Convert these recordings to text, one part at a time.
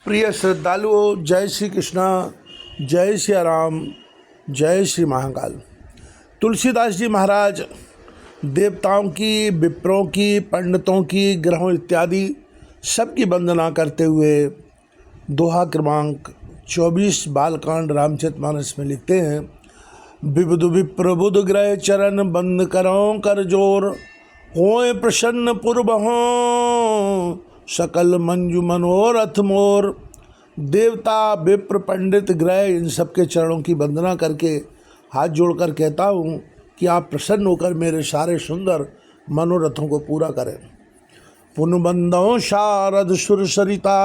प्रिय श्रद्धालुओं, जय श्री कृष्णा, जय श्री राम, जय श्री महाकाल। तुलसीदास जी महाराज देवताओं की, विप्रों की, पंडितों की, ग्रहों इत्यादि सबकी वंदना करते हुए दोहा क्रमांक 24 बालकांड रामचरितमानस में लिखते हैं। विबुध विप्र बुध ग्रह चरण बंद करो कर जोर, होए प्रसन्न पुरबहों सकल मंजू मनोरथ मोर। देवता, विप्र, पंडित, ग्रह इन सबके चरणों की वंदना करके हाथ जोड़कर कहता हूँ कि आप प्रसन्न होकर मेरे सारे सुंदर मनोरथों को पूरा करें। पुनबंदों शारद सुर सरिता,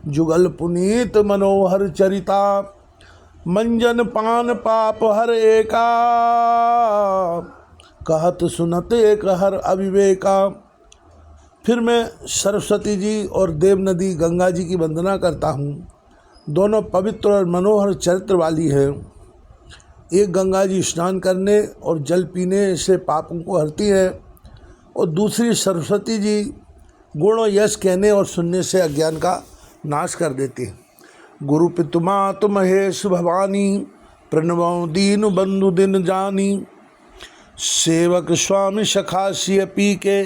जुगल पुनीत मनोहर चरिता। मंजन पान पाप हर एका, कहत सुनत एक हर अविवेका। फिर मैं सरस्वती जी और देव नदी गंगा जी की वंदना करता हूँ। दोनों पवित्र और मनोहर चरित्र वाली है। एक गंगा जी स्नान करने और जल पीने से पापों को हरती है, और दूसरी सरस्वती जी गुण और यश कहने और सुनने से अज्ञान का नाश कर देती है। गुरु पितुमात महेश भवानी, प्रणवों दीन बंधु दिन जानी। सेवक स्वामी सखासी पी के,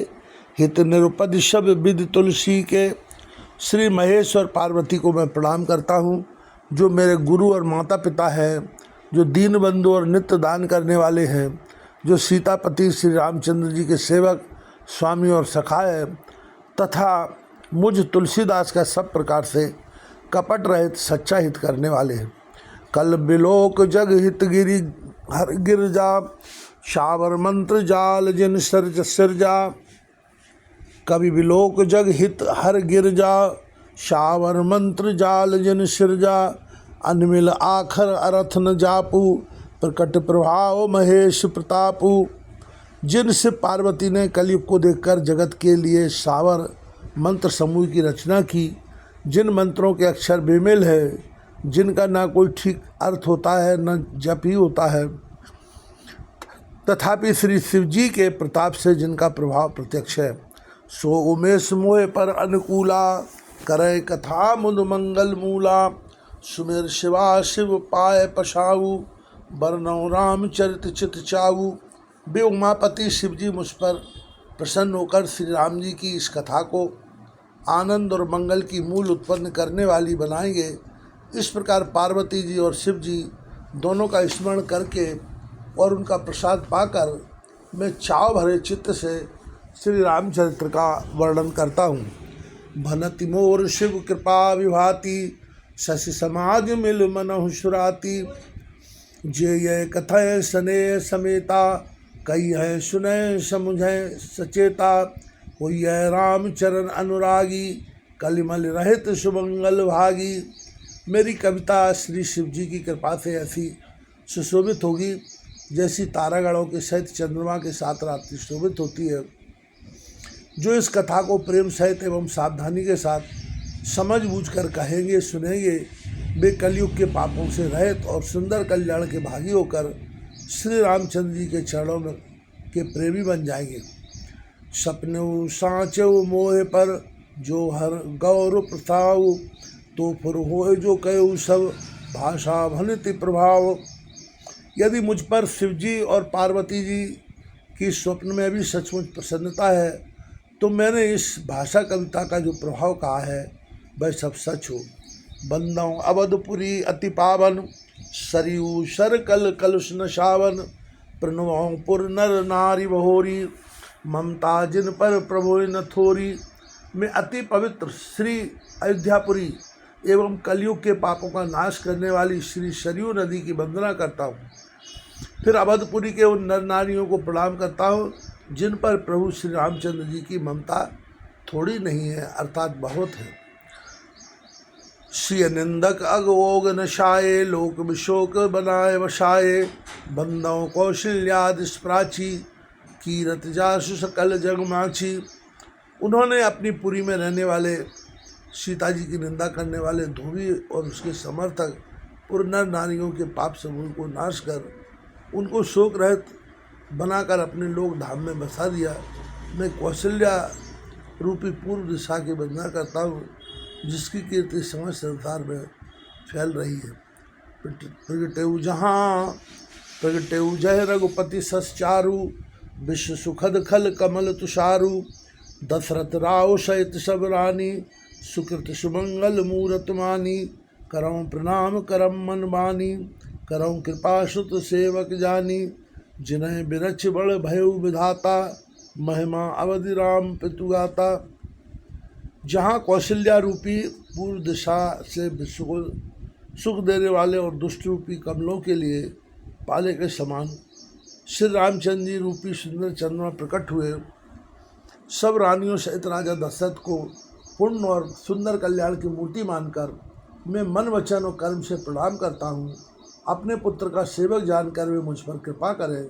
हित निरुपद शब विद तुलसी के। श्री महेश और पार्वती को मैं प्रणाम करता हूँ, जो मेरे गुरु और माता पिता हैं, जो दीन बंधु और नित्य दान करने वाले हैं, जो सीतापति श्री रामचंद्र जी के सेवक, स्वामी और सखा है, तथा मुझ तुलसीदास का सब प्रकार से कपट रहित सच्चा हित करने वाले हैं। कल बिलोक जग हित गिरि हर गिरजा, शावर मंत्र जाल जिन सर्ज सिरजा। कवि बिलोक जग हित हर गिरजा, शावर मंत्र जाल जिन सिरजा। अनमिल आखर अरथ न जापू, प्रकट प्रभाव महेश प्रतापू। जिनसे पार्वती ने कलयुग को देखकर जगत के लिए शावर मंत्र समूह की रचना की, जिन मंत्रों के अक्षर बेमेल है, जिनका ना कोई ठीक अर्थ होता है न जप ही होता है, तथापि श्री शिव जी के प्रताप से जिनका प्रभाव प्रत्यक्ष है, सो उमेश मोह पर अनुकूला, करे कथा मुद मंगल मूला। सुमेर शिवा शिव पाए पशाऊ, बरनौ रामचरित चित चाऊ। वे उमापति शिव जी मुझ पर प्रसन्न होकर श्री राम जी की इस कथा को आनंद और मंगल की मूल उत्पन्न करने वाली बनाएंगे। इस प्रकार पार्वती जी और शिव जी दोनों का स्मरण करके और उनका प्रसाद पाकर मैं चाव भरे चित्त से श्री रामचरित्र का वर्णन करता हूँ। भनति मोर शिव कृपा विभाति, शशि समाज मिल मनहु सुराती। जे ये कथय सने समेता, कई है सुनय समुझय सचेता। होई है रामचरण अनुरागी, कलिमल रहित सुमंगल भागी। मेरी कविता श्री शिव जी की कृपा से ऐसी सुशोभित होगी जैसी तारागणों के सहित चंद्रमा के साथ रात्रि शोभित होती है। जो इस कथा को प्रेम सहित एवं सावधानी के साथ समझ बूझ कर कहेंगे, सुनेंगे, वे कलयुग के पापों से रहित और सुंदर कल्याण के भागी होकर श्री रामचंद्र जी के चरणों में के प्रेमी बन जाएंगे। सपने साँचो मोह पर जो हर गौर प्रथाऊ, तो फिर हो जो कहो सब भाषा भनित प्रभाव। यदि मुझ पर शिव जी और पार्वती जी की स्वप्न में भी सचमुच प्रसन्नता है, तो मैंने इस भाषा कविता का जो प्रभाव कहा है वह सब सच हो। बंदौ अवधपुरी अति पावन, सरयू सर कल कलुष न शावन। प्रणवों पुर नर नारी बहोरी, ममता जिन पर प्रभु न थोरी। मैं अति पवित्र श्री अयोध्यापुरी एवं कलयुग के पापों का नाश करने वाली श्री सरयू नदी की वंदना करता हूँ। फिर अवधपुरी के उन नर नारियों को प्रणाम करता हूँ जिन पर प्रभु श्री रामचंद्र जी की ममता थोड़ी नहीं है, अर्थात बहुत है। श्री निंदक अगोग नशाए, लोक विशोक बनाए वशाए। बंदों कौशल्यादि प्राची, कीरत जासु सकल जगमाची। उन्होंने अपनी पुरी में रहने वाले सीता जी की निंदा करने वाले धोबी और उसके समर्थक पुर नर नारियों के पाप समूह को नाश कर उनको शोक रहित बनाकर अपने लोक धाम में बसा दिया। मैं कौशल्या रूपी पूर्व दिशा की वंदना करता हूँ जिसकी कीर्ति समस्त संसार में फैल रही है। प्रगटेउ जहाँ प्रगटेउ जय रघुपति सस चारु, विश्व सुखद खल कमल तुषारु। दशरथ राव सहित सब रानी, सुकृत सुमंगल मूरत मानी। करऊँ प्रणाम करम मन बानी, करऊँ कृपा सुत सेवक जानी। जिन्हें बिरछ बड़ भयउ विधाता, महिमा अवधि राम पितुगाता। जहाँ कौशल्या रूपी पूर्व दिशा से विश्व को सुख देने वाले और दुष्ट रूपी कमलों के लिए पाले के समान श्री रामचंद्र जी रूपी सुंदर चंद्रमा प्रकट हुए, सब रानियों सहित राजा दशरथ को पूर्ण और सुंदर कल्याण की मूर्ति मानकर मैं मन वचन और कर्म से प्रणाम करता हूँ। अपने पुत्र का सेवक जानकर वे मुझ पर कृपा करें,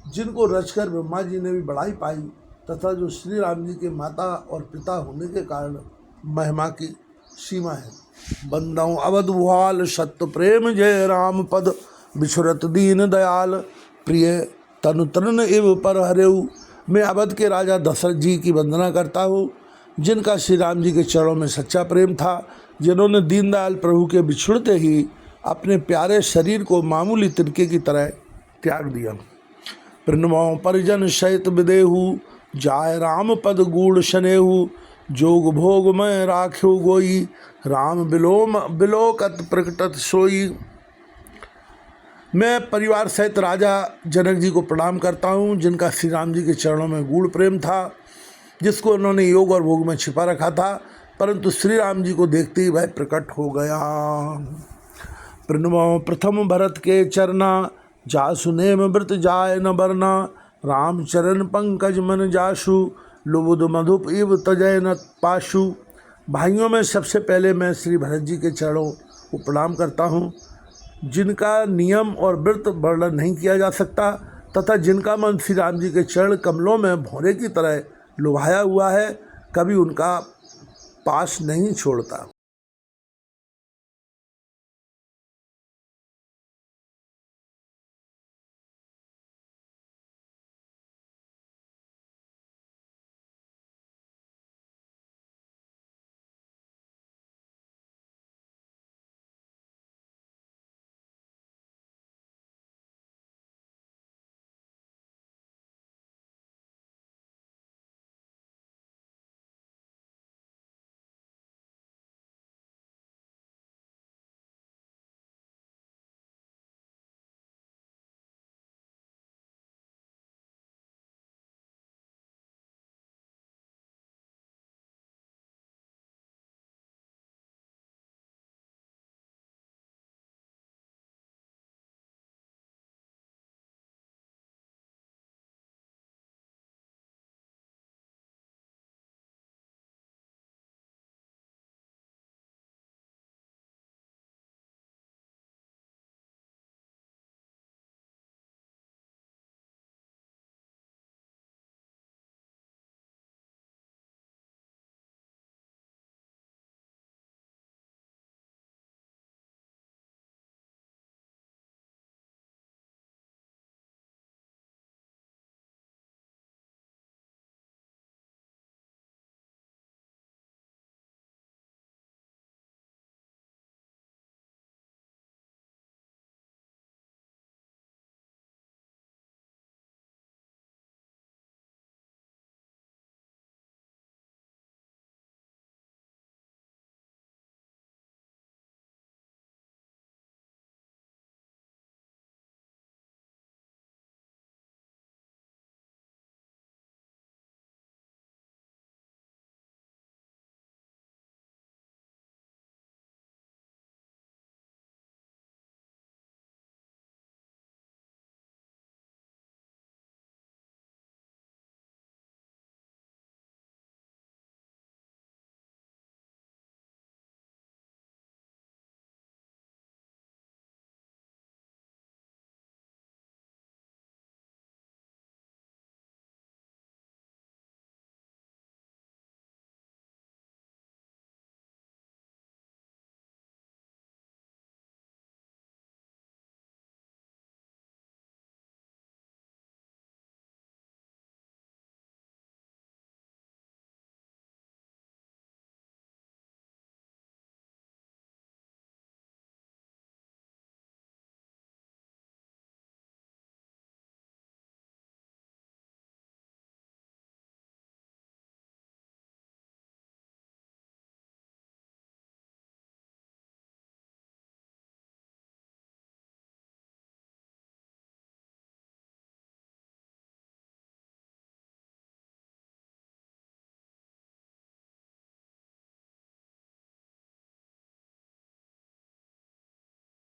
जिनको रचकर ब्रह्मा जी ने भी बढ़ाई पाई, तथा जो श्री राम जी के माता और पिता होने के कारण महिमा की सीमा है। बंदऊ अवध भुआल सत्य प्रेम जय राम पद, बिछुरत दीन दयाल प्रिय तनु तन एव पर हरेऊ। मैं अवध के राजा दशरथ जी की वंदना करता हूँ, जिनका श्री राम जी के चरणों में सच्चा प्रेम था, जिन्होंने दीनदयाल प्रभु के बिछुड़ते ही अपने प्यारे शरीर को मामूली तिनके की तरह त्याग दिया। प्रणमो परिजन सहित विदेहु, जाय राम पद गूढ़ शनेहु। जोग भोग में राख्यो गोई, राम बिलोकत प्रकटत सोई। मैं परिवार सहित राजा जनक जी को प्रणाम करता हूँ, जिनका श्री राम जी के चरणों में गूढ़ प्रेम था, जिसको उन्होंने योग और भोग में छिपा रखा था, परंतु श्री राम जी को देखते ही वह प्रकट हो गया। प्रणमो प्रथम भरत के चरना, जासु नेम व्रत जाय न बरना। राम चरण पंकज मन जासु, लुबुद मधुप इव तजय न पाशु। भाइयों में सबसे पहले मैं श्री भरत जी के चरणों को प्रणाम करता हूँ, जिनका नियम और व्रत वर्णन नहीं किया जा सकता, तथा जिनका मन श्री राम जी के चरण कमलों में भौरे की तरह लुभाया हुआ है, कभी उनका पास नहीं छोड़ता।